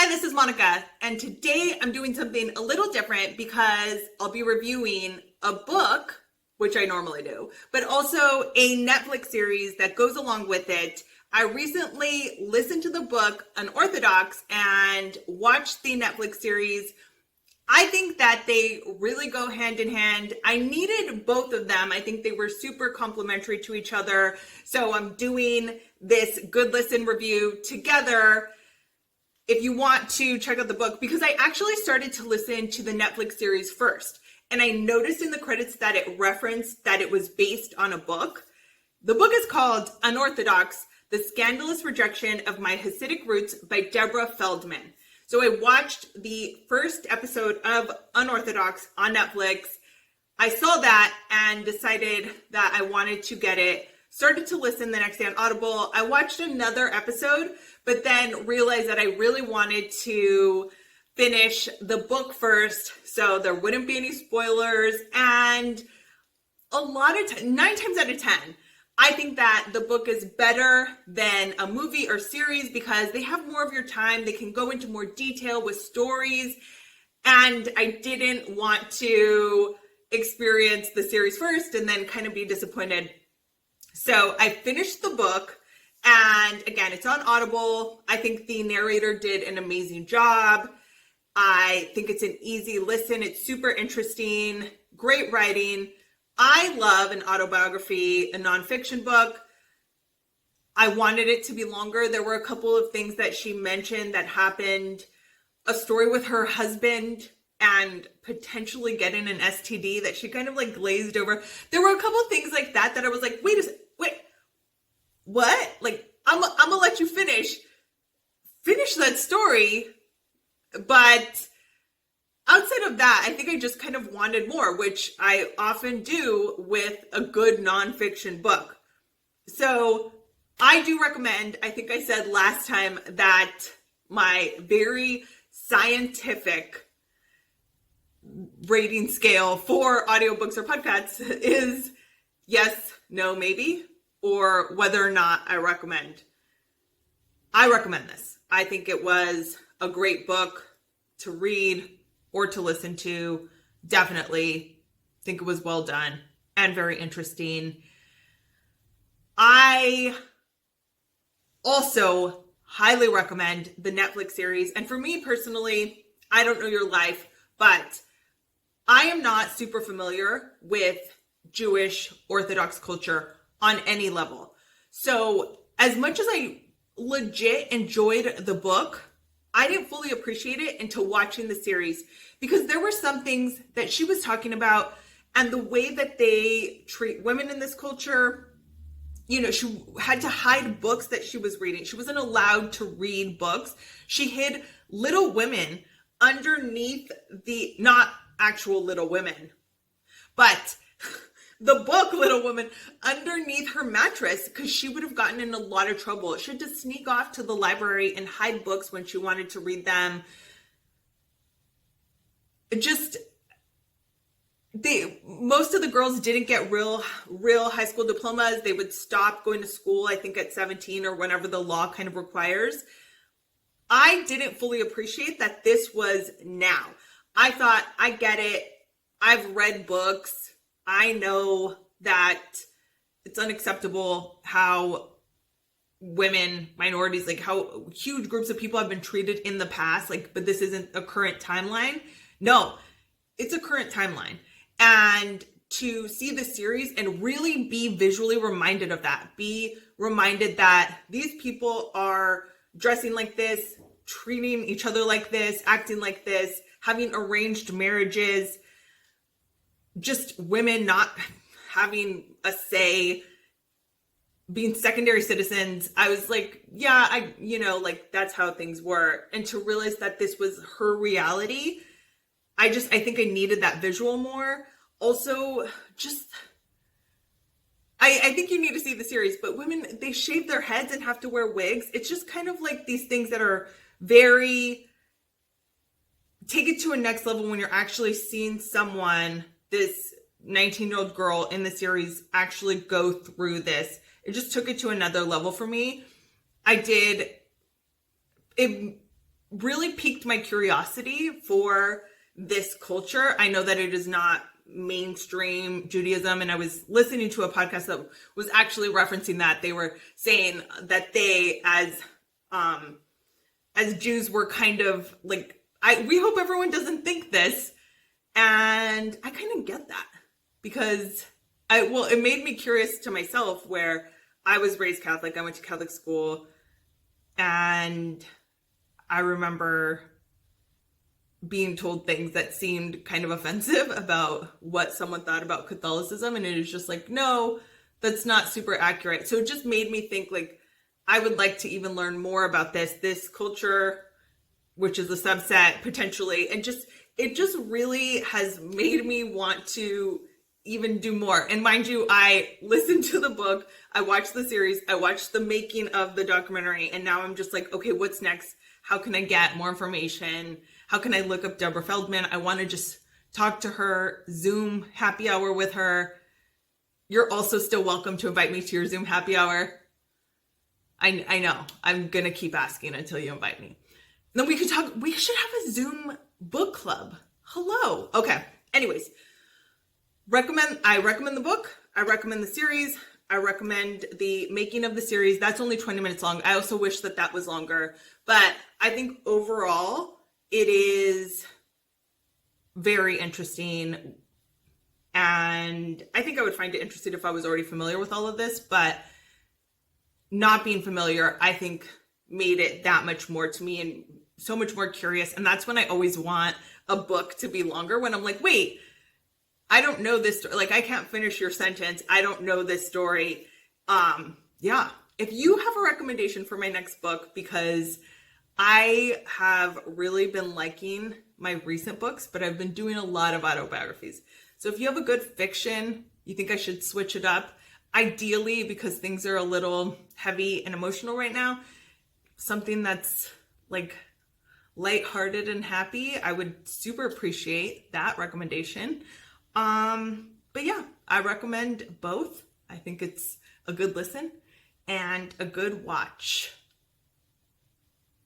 this is Monica, and today I'm doing something a little different because I'll be reviewing a book, which I normally do, but also a Netflix series that goes along with it. I recently listened to the book Unorthodox and watched the Netflix series. I think that they really go hand in hand. I needed both of them. I think they were super complementary to each other. So I'm doing this good listen review together. If you want to check out the book, because I actually started to listen to the Netflix series first, and I noticed in the credits that it referenced that it was based on a book. The book is called Unorthodox, The Scandalous Rejection of My Hasidic Roots by Deborah Feldman. So I watched the first episode of Unorthodox on Netflix. I saw that and decided that I wanted to get it. Started to listen the next day on Audible. I watched another episode, but then realized that I really wanted to finish the book first so there wouldn't be any spoilers. And a lot of 9 times out of 10, I think that the book is better than a movie or series because they have more of your time. They can go into more detail with stories. And I didn't want to experience the series first and then kind of be disappointed. So I finished the book, and again, it's on Audible. I think the narrator did an amazing job. I think it's an easy listen. It's super interesting, great writing. I love an autobiography, a nonfiction book. I wanted it to be longer. There were a couple of things that she mentioned that happened. A story with her husband and potentially getting an STD that she kind of like glazed over. There were a couple of things like that I was like, wait, what? Like, I'm gonna let you finish that story. But outside of that, I think I just kind of wanted more, which I often do with a good nonfiction book. So I do recommend, I think I said last time that my very scientific rating scale for audiobooks or podcasts is yes, no, maybe, or whether or not I recommend. I recommend this. I think it was a great book to read or to listen to. Definitely think it was well done and very interesting. I also highly recommend the Netflix series. And for me personally, I don't know your life, but I am not super familiar with Jewish Orthodox culture on any level. So as much as I legit enjoyed the book, I didn't fully appreciate it until watching the series, because there were some things that she was talking about and the way that they treat women in this culture. You know, she had to hide books that she was reading. She wasn't allowed to read books. She hid Little Women underneath the, not actual Little Women, but the book Little Women underneath her mattress because she would have gotten in a lot of trouble. She had to sneak off to the library and hide books when she wanted to read them. Most of the girls didn't get real high school diplomas. They would stop going to school, I think at 17 or whenever the law kind of requires. I didn't fully appreciate that this was now. I thought, I get it. I've read books. I know that it's unacceptable how women, minorities, like how huge groups of people have been treated in the past, like, but this isn't a current timeline. No, it's a current timeline. And to see the series and really be visually reminded of that, be reminded that these people are dressing like this, treating each other like this, acting like this, having arranged marriages, just women not having a say, being secondary citizens. I was like, yeah, like that's how things were. And to realize that this was her reality, I think I needed that visual more. Also, I think you need to see the series, but women, they shave their heads and have to wear wigs. It's just kind of like these things that are very, take it to a next level when you're actually seeing someone, this 19-year-old girl in the series, actually go through this. It just took it to another level for me. It really piqued my curiosity for this culture. I know that it is not mainstream Judaism, and I was listening to a podcast that was actually referencing that. They were saying that they, as Jews, were kind of like, we hope everyone doesn't think this, and I kind of get that, because it made me curious to myself, where I was raised Catholic. I went to Catholic school, and I remember being told things that seemed kind of offensive about what someone thought about Catholicism. And it is just like, no, that's not super accurate. So it just made me think, like, I would like to even learn more about this culture, which is a subset potentially. And it just really has made me want to even do more. And mind you, I listened to the book, I watched the series, I watched the making of the documentary, and now I'm just like, okay, what's next? How can I get more information? How can I look up Deborah Feldman? I want to just talk to her, Zoom happy hour with her. You're also still welcome to invite me to your Zoom happy hour. I know. I'm going to keep asking until you invite me. Then we could talk. We should have a Zoom book club. Hello. Okay. Anyways, I recommend the book. I recommend the series. I recommend the making of the series. That's only 20 minutes long. I also wish that was longer. But I think overall, it is very interesting. And I think I would find it interesting if I was already familiar with all of this. But not being familiar, I think, made it that much more to me and so much more curious. And that's when I always want a book to be longer, when I'm like, wait, I don't know this story. Like, I can't finish your sentence. I don't know this story. Yeah. If you have a recommendation for my next book, because I have really been liking my recent books, but I've been doing a lot of autobiographies. So if you have a good fiction, you think I should switch it up, ideally, because things are a little heavy and emotional right now, something that's like lighthearted and happy, I would super appreciate that recommendation. But yeah, I recommend both. I think it's a good listen and a good watch.